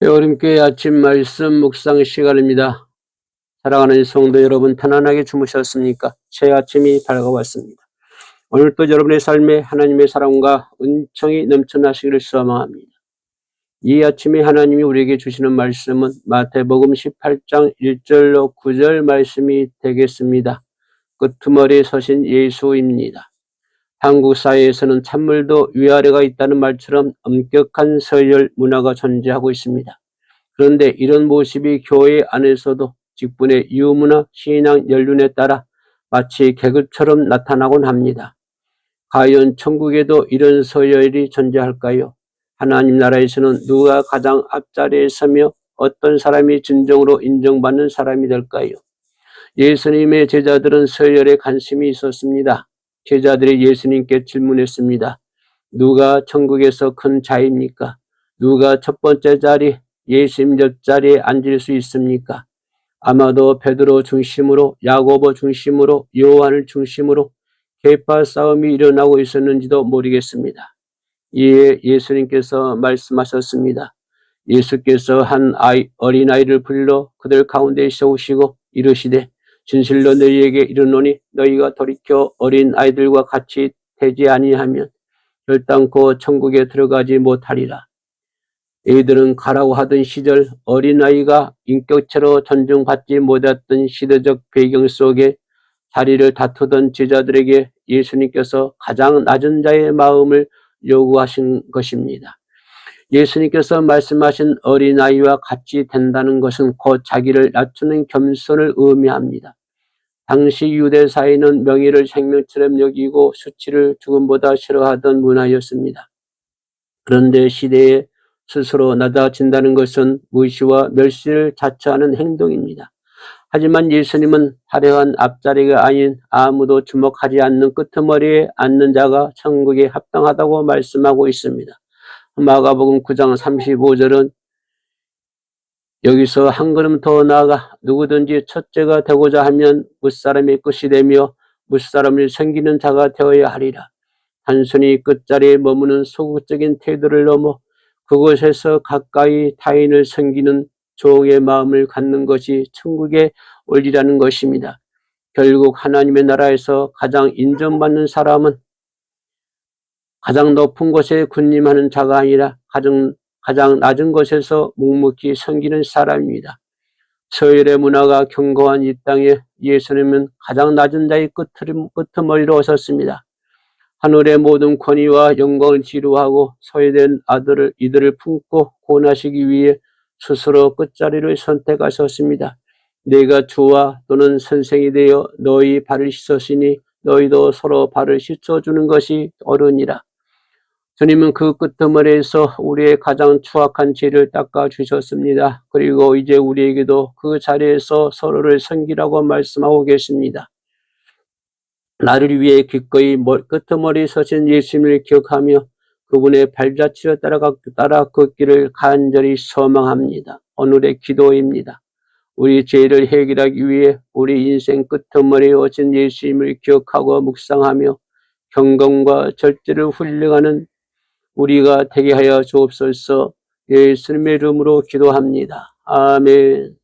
여름교회 아침 말씀 묵상 시간입니다. 사랑하는 성도 여러분, 편안하게 주무셨습니까? 새 아침이 밝아왔습니다. 오늘도 여러분의 삶에 하나님의 사랑과 은총이 넘쳐나시기를 소망합니다. 이 아침에 하나님이 우리에게 주시는 말씀은 마태복음 18장 1절로 9절 말씀이 되겠습니다. 끄트머리에 서신 예수입니다. 한국 사회에서는 찬물도 위아래가 있다는 말처럼 엄격한 서열 문화가 존재하고 있습니다. 그런데 이런 모습이 교회 안에서도 직분의 유무나 신앙 연륜에 따라 마치 계급처럼 나타나곤 합니다. 과연 천국에도 이런 서열이 존재할까요? 하나님 나라에서는 누가 가장 앞자리에 서며 어떤 사람이 진정으로 인정받는 사람이 될까요? 예수님의 제자들은 서열에 관심이 있었습니다. 제자들이 예수님께 질문했습니다. 누가 천국에서 큰 자입니까? 누가 첫 번째 자리, 예수님 옆자리에 앉을 수 있습니까? 아마도 베드로 중심으로, 야고보 중심으로, 요한을 중심으로 계파 싸움이 일어나고 있었는지도 모르겠습니다. 이에 예수님께서 말씀하셨습니다. 예수께서 한 어린아이를 불러 그들 가운데 세우시고 이르시되 진실로 너희에게 이르노니 너희가 돌이켜 어린아이들과 같이 되지 아니하면 결단코 천국에 들어가지 못하리라. 이들은 가라고 하던 시절 어린아이가 인격체로 존중받지 못했던 시대적 배경 속에 자리를 다투던 제자들에게 예수님께서 가장 낮은 자의 마음을 요구하신 것입니다. 예수님께서 말씀하신 어린아이와 같이 된다는 것은 곧 자기를 낮추는 겸손을 의미합니다. 당시 유대 사회는 명예를 생명처럼 여기고 수치를 죽음보다 싫어하던 문화였습니다. 그런데 시대에 스스로 낮아진다는 것은 무시와 멸시를 자처하는 행동입니다. 하지만 예수님은 화려한 앞자리가 아닌 아무도 주목하지 않는 끄트머리에 앉는 자가 천국에 합당하다고 말씀하고 있습니다. 마가복음 9장 35절은 여기서 한 걸음 더 나아가 누구든지 첫째가 되고자 하면 무사람의 끝이 되며 무사람을 섬기는 자가 되어야 하리라. 단순히 끝자리에 머무는 소극적인 태도를 넘어 그곳에서 가까이 타인을 섬기는 종의 마음을 갖는 것이 천국의 원리라는 것입니다. 결국 하나님의 나라에서 가장 인정받는 사람은 가장 높은 곳에 군림하는 자가 아니라 가장 낮은 곳에서 묵묵히 섬기는 사람입니다. 서열의 문화가 견고한 이 땅에 예수님은 가장 낮은 자의 끄트머리로 오셨습니다. 하늘의 모든 권위와 영광을 지루하고 소외된 이들을 품고 구원하시기 위해 스스로 끝자리를 선택하셨습니다. 내가 주와 또는 선생이 되어 너희 발을 씻었으니 너희도 서로 발을 씻어주는 것이 옳으니라. 주님은 그 끄트머리에서 우리의 가장 추악한 죄를 닦아주셨습니다. 그리고 이제 우리에게도 그 자리에서 서로를 섬기라고 말씀하고 계십니다. 나를 위해 기꺼이 끄트머리에 서신 예수님을 기억하며 그분의 발자취를 따라 걷기를 간절히 소망합니다. 오늘의 기도입니다. 우리 죄를 해결하기 위해 우리 인생 끄트머리에 오신 예수님을 기억하고 묵상하며 경건과 절제를 훈련하는 우리가 되게 하여 주옵소서. 예수님의 이름으로 기도합니다. 아멘.